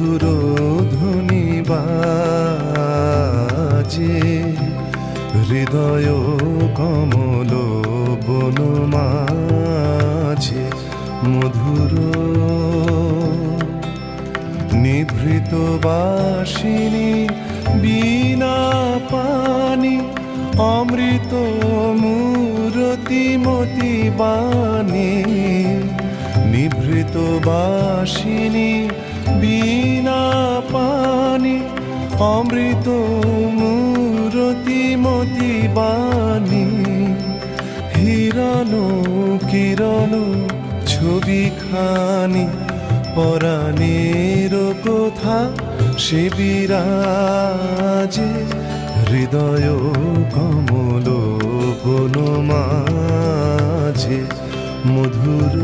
মধুর ধ্বনি বাজে, হৃদয় কমল বন মাঝে মধুর নিভৃত বাসিনী বীণা পানি অমৃত মূরতিমতি বাণী, নিভৃত বাসিনী বীণা পানি অমৃত মূরতিমতি বাণী, হিরণ কিরণ ছবিখানি পরাণের কথা সে বিরাজে, হৃদয় কমল বন মাঝে মধুর।